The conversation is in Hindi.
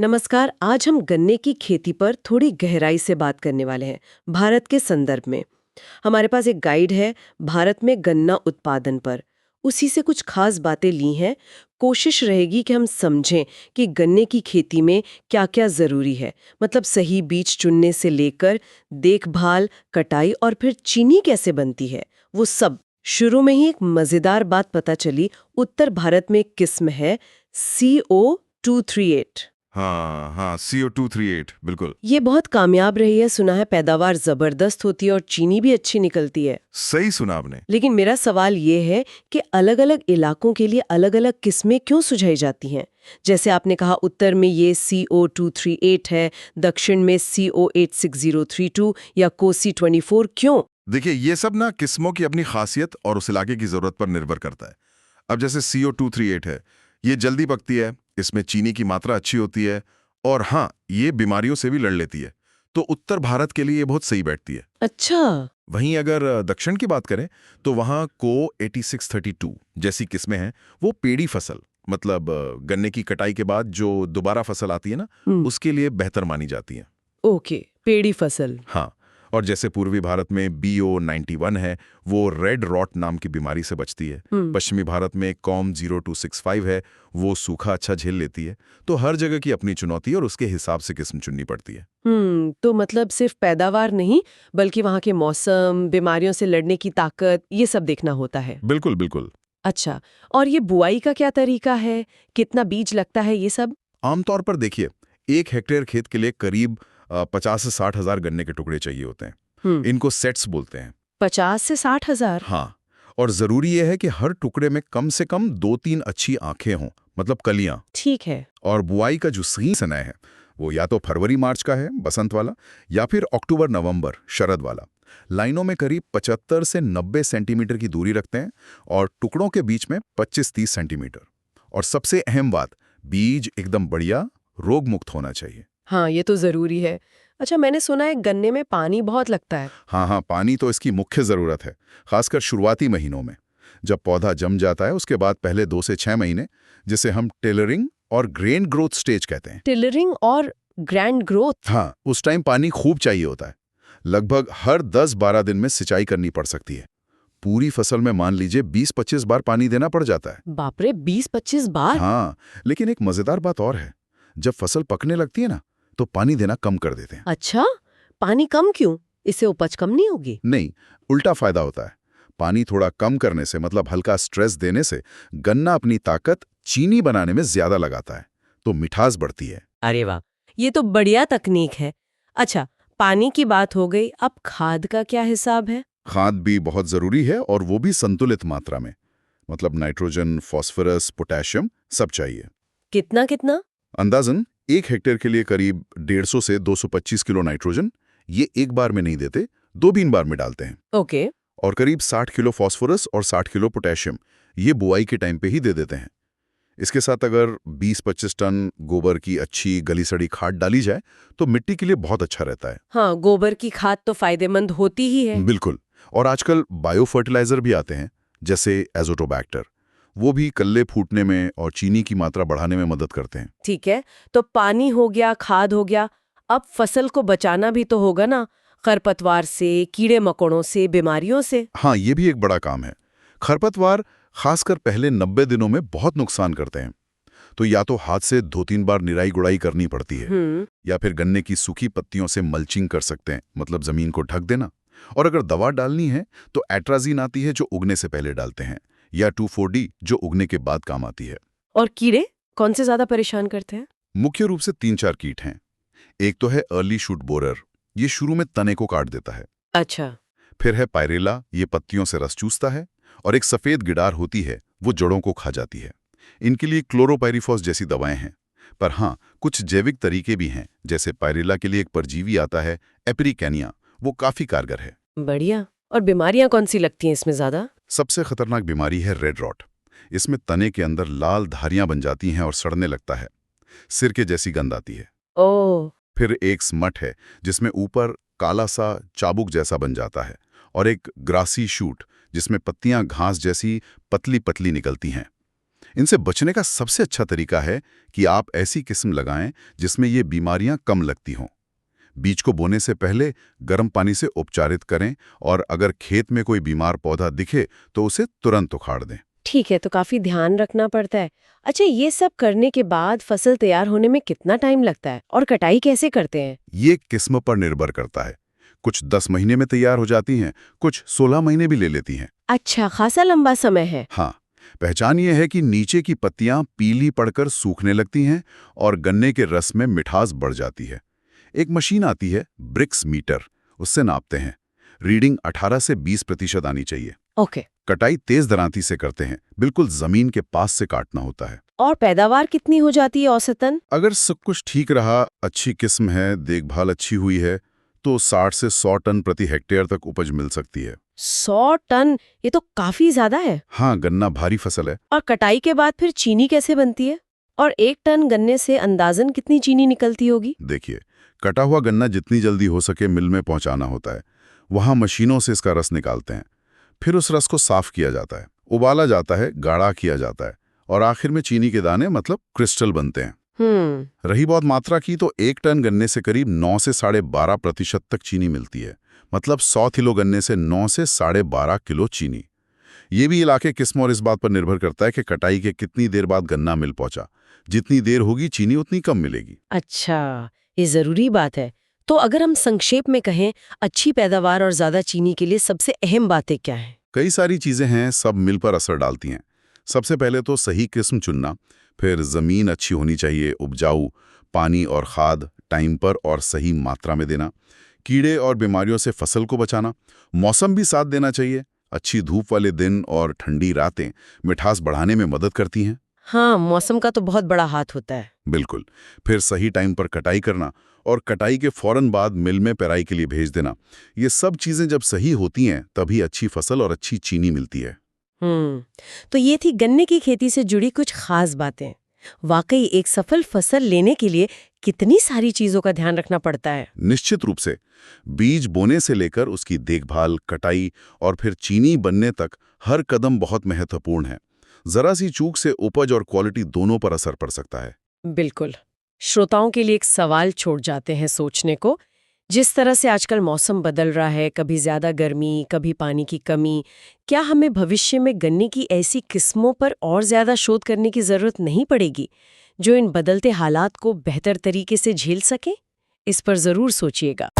नमस्कार। आज हम गन्ने की खेती पर थोड़ी गहराई से बात करने वाले हैं, भारत के संदर्भ में। हमारे पास एक गाइड है भारत में गन्ना उत्पादन पर। उसी से कुछ खास बातें ली हैं। कोशिश रहेगी कि हम समझें कि गन्ने की खेती में क्या-क्या जरूरी है। मतलब सही बीज चुनने से लेकर देखभाल, कटाई और फिर चीनी कैसे बनती है, वो सब। शुरू में ही एक मजेदार बात पता चली। उत्तर भारत में एक किस्म है CO238। हाँ हाँ, CO238 बिल्कुल। ये बहुत कामयाब रही है, सुना है पैदावार जबरदस्त होती है और चीनी भी अच्छी निकलती है। सही सुना आपने। लेकिन मेरा सवाल ये है कि अलग-अलग इलाकों के लिए अलग-अलग किस्में क्यों सुझाई जाती हैं? जैसे आपने कहा उत्तर में ये CO238 है, दक्षिण में CO86032 या कोसी 24, क्यों? देखिए, ये सब ना किस्मों की अपनी खासियत और उस इलाके की जरूरत पर निर्भर करता है। अब जैसे CO238 है, ये जल्दी पकती है, इसमें चीनी की मात्रा अच्छी होती है और हाँ, ये बीमारियों से भी लड़ लेती है। तो उत्तर भारत के लिए ये बहुत सही बैठती है। अच्छा। वहीं अगर दक्षिण की बात करें तो वहाँ को 8632 जैसी किस्में हैं। वो पेड़ी फसल, मतलब गन्ने की कटाई के बाद जो दोबारा फसल आती है ना, उसके लिए बेहतर मानी जाती है। ओके, पेड़ी फसल। हाँ, और जैसे पूर्वी भारत में BO91 है, वो रेड रॉट नाम की बीमारी से बचती है। पश्चिमी भारत में कॉम 0265 है, वो सूखा अच्छा झेल लेती है। तो हर जगह की अपनी चुनौती और उसके हिसाब से किस्म चुननी पड़ती है। तो मतलब सिर्फ पैदावार नहीं, बल्कि वहाँ के मौसम, बीमारियों से लड़ने की ताकत, ये सब देखना होता है। बिल्कुल बिल्कुल। अच्छा, और ये बुआई का क्या तरीका है? कितना बीज लगता है, ये सब? आमतौर पर देखिए, 1 हेक्टेयर खेत के लिए करीब 50 से 60 हजार गन्ने के टुकड़े चाहिए होते हैं। इनको सेट्स बोलते हैं। 50 से 60,000? हाँ, और जरूरी यह है कि हर टुकड़े में कम से कम 2-3 अच्छी आंखें हों, मतलब कलियां। ठीक है। और बुआई का जो सही समय है, वो या तो फरवरी मार्च का है, बसंत वाला, या फिर अक्टूबर नवंबर, शरद वाला। लाइनों में करीब 75 से 90 सेंटीमीटर की दूरी रखते हैं और टुकड़ों के बीच में 25-30 सेंटीमीटर। और सबसे अहम बात, बीज एकदम बढ़िया, रोग मुक्त होना चाहिए। हाँ, ये तो जरूरी है। अच्छा, मैंने सुना है गन्ने में पानी बहुत लगता है। हाँ हाँ, पानी तो इसकी मुख्य जरूरत है, खासकर शुरुआती महीनों में। जब पौधा जम जाता है उसके बाद पहले 2 से 6 महीने, जिसे हम टेलरिंग और ग्रेन ग्रोथ स्टेज कहते हैं। टिलरिंग और ग्रैंड ग्रोथ? हाँ, उस टाइम पानी खूब चाहिए होता है। लगभग हर 10-12 दिन में सिंचाई करनी पड़ सकती है। पूरी फसल में मान लीजिए 20-25 बार पानी देना पड़ जाता है। बाप रे, 20-25 बार? हाँ, लेकिन एक मजेदार बात और है। जब फसल पकने लगती है ना, तो पानी देना कम कर देते हैं। अच्छा, पानी कम क्यों? इससे उपज कम नहीं होगी? नहीं, उल्टा फायदा होता है। पानी थोड़ा कम करने से, मतलब हल्का स्ट्रेस देने से, गन्ना अपनी ताकत चीनी बनाने में ज्यादा लगाता है, तो मिठास बढ़ती है। अरे वाह, ये तो बढ़िया तकनीक है। अच्छा, पानी की बात हो गई, अब खाद का क्या हिसाब है? खाद भी बहुत जरूरी है, और वो भी संतुलित मात्रा में। मतलब नाइट्रोजन, फास्फोरस, पोटेशियम सब चाहिए। कितना कितना? अंदाजन 1 हेक्टेयर के लिए करीब 150 से 225 किलो नाइट्रोजन। ये एक बार में नहीं देते, 2-3 बार में डालते हैं। ओके। और करीब 60 किलो फास्फोरस और 60 किलो पोटेशियम, ये बुआई के टाइम पे ही दे देते हैं। इसके साथ अगर 20-25 टन गोबर की अच्छी गली सड़ी खाद डाली जाए तो मिट्टी के लिए बहुत अच्छा रहता है। हाँ, गोबर की खाद तो फायदेमंद होती ही है। बिल्कुल। और आजकल बायो फर्टिलाइजर भी आते हैं, जैसे एजोटोबैक्टर। वो भी कल्ले फूटने में और चीनी की मात्रा बढ़ाने में मदद करते हैं। ठीक है, तो पानी हो गया, खाद हो गया, अब फसल को बचाना भी तो होगा ना, खरपतवार से, कीड़े मकोड़ों से, बीमारियों से। हाँ, ये भी एक बड़ा काम है। खरपतवार खासकर पहले 90 दिनों में बहुत नुकसान करते हैं। तो या तो हाथ से 2-3 बार निराई गुड़ाई करनी पड़ती है, या फिर गन्ने की सूखी पत्तियों से मल्चिंग कर सकते हैं, मतलब जमीन को ढक देना। और अगर दवा डालनी है तो एट्राजीन आती है, जो उगने से पहले डालते हैं, या 2,4-D जो उगने के बाद काम आती है। और कीड़े कौन से ज्यादा परेशान करते हैं? मुख्य रूप से 3-4 कीट हैं। एक तो है अर्ली शूट बोरर, ये शुरू में तने को काट देता है। अच्छा। फिर है पायरेला, ये पत्तियों से रस चूसता है। और एक सफेद गिडार होती है, वो जड़ों को खा जाती है। इनके लिए क्लोरोपाइरिफॉस जैसी दवाएं हैं। पर हाँ, कुछ जैविक तरीके भी हैं, जैसे पायरेला के लिए एक परजीवी आता है, एपरिकैनिया, वो काफी कारगर है। बढ़िया। और बीमारियां कौन सी लगती हैं इसमें ज्यादा? सबसे खतरनाक बीमारी है रेड रॉट। इसमें तने के अंदर लाल धारियां बन जाती हैं और सड़ने लगता है। सिर के जैसी गंध आती है। ओह। फिर एक स्मट है, जिसमें ऊपर काला सा चाबुक जैसा बन जाता है। और एक ग्रासी शूट, जिसमें पत्तियां घास जैसी पतली पतली निकलती हैं। इनसे बचने का सबसे अच्छा तरीका है कि आप ऐसी किस्म लगाएं जिसमें ये बीमारियां कम लगती हों। बीज को बोने से पहले गर्म पानी से उपचारित करें और अगर खेत में कोई बीमार पौधा दिखे तो उसे तुरंत उखाड़ दें। ठीक है, तो काफी ध्यान रखना पड़ता है। अच्छा, ये सब करने के बाद फसल तैयार होने में कितना टाइम लगता है और कटाई कैसे करते हैं? ये किस्म पर निर्भर करता है। कुछ 10 महीने में तैयार हो जाती हैं, कुछ 16 महीने भी ले लेती हैं। अच्छा, खासा लंबा समय है। हाँ, पहचान ये है कि नीचे की पत्तियां पीली पड़कर सूखने लगती हैं और गन्ने के रस में मिठास बढ़ जाती है। एक मशीन आती है, ब्रिक्स मीटर, उससे नापते हैं। रीडिंग 18 से 20% आनी चाहिए। ओके। कटाई तेज दरांती से करते हैं, बिल्कुल जमीन के पास से काटना होता है। और पैदावार कितनी हो जाती है औसतन? अगर सब कुछ ठीक रहा, अच्छी किस्म है, देखभाल अच्छी हुई है, तो 60 से 100 टन प्रति हेक्टेयर तक उपज मिल सकती है। 100 टन? ये तो काफी ज्यादा है। हाँ, गन्ना भारी फसल है। और कटाई के बाद फिर चीनी कैसे बनती है? और 1 टन गन्ने से अंदाजन कितनी चीनी निकलती होगी? देखिए, कटा हुआ गन्ना जितनी जल्दी हो सके मिल में पहुंचाना होता है। वहां मशीनों से इसका रस निकालते हैं। फिर उस रस को साफ किया जाता है, उबाला जाता है, गाढ़ा किया जाता है और आखिर में चीनी के दाने मतलब क्रिस्टल बनते हैं। रही बहुत मात्रा की, तो 1 टन गन्ने से करीब 9 से 12.5% तक चीनी मिलती है। मतलब 100 किलो गन्ने से 9 से 12.5 किलो चीनी। ये भी इलाके, किस्म और इस बात पर निर्भर करता है कि कटाई के कितनी देर बाद गन्ना मिल पहुंचा। जितनी देर होगी चीनी उतनी कम मिलेगी। अच्छा, ये जरूरी बात है। तो अगर हम संक्षेप में कहें, अच्छी पैदावार और ज्यादा चीनी के लिए सबसे अहम बातें क्या हैं? कई सारी चीजें हैं, सब मिल पर असर डालती हैं। सबसे पहले तो सही किस्म चुनना, फिर जमीन अच्छी होनी चाहिए, उपजाऊ, पानी और खाद टाइम पर और सही मात्रा में देना, कीड़े और बीमारियों से फसल को बचाना, मौसम भी साथ देना चाहिए। अच्छी धूप वाले दिन और ठंडी रातें मिठास बढ़ाने में मदद करती हैं। हाँ, मौसम का तो बहुत बड़ा हाथ होता है। बिल्कुल। फिर सही टाइम पर कटाई करना और कटाई के फौरन बाद मिल में पेराई के लिए भेज देना। ये सब चीजें जब सही होती हैं तभी अच्छी फसल और अच्छी चीनी मिलती है। तो ये थी गन्ने की खेती से जुड़ी कुछ खास बातें। वाकई एक सफल फसल लेने के लिए कितनी सारी चीजों का ध्यान रखना पड़ता है। निश्चित रूप से। बीज बोने से लेकर उसकी देखभाल, कटाई और फिर चीनी बनने तक हर कदम बहुत महत्वपूर्ण है। जरा सी चूक से उपज और क्वालिटी दोनों पर असर पड़ सकता है। बिल्कुल। श्रोताओं के लिए एक सवाल छोड़ जाते हैं सोचने को। जिस तरह से आजकल मौसम बदल रहा है, कभी ज्यादा गर्मी, कभी पानी की कमी, क्या हमें भविष्य में गन्ने की ऐसी किस्मों पर और ज्यादा शोध करने की जरूरत नहीं पड़ेगी जो इन बदलते हालात को बेहतर तरीके से झेल सके? इस पर जरूर सोचिएगा।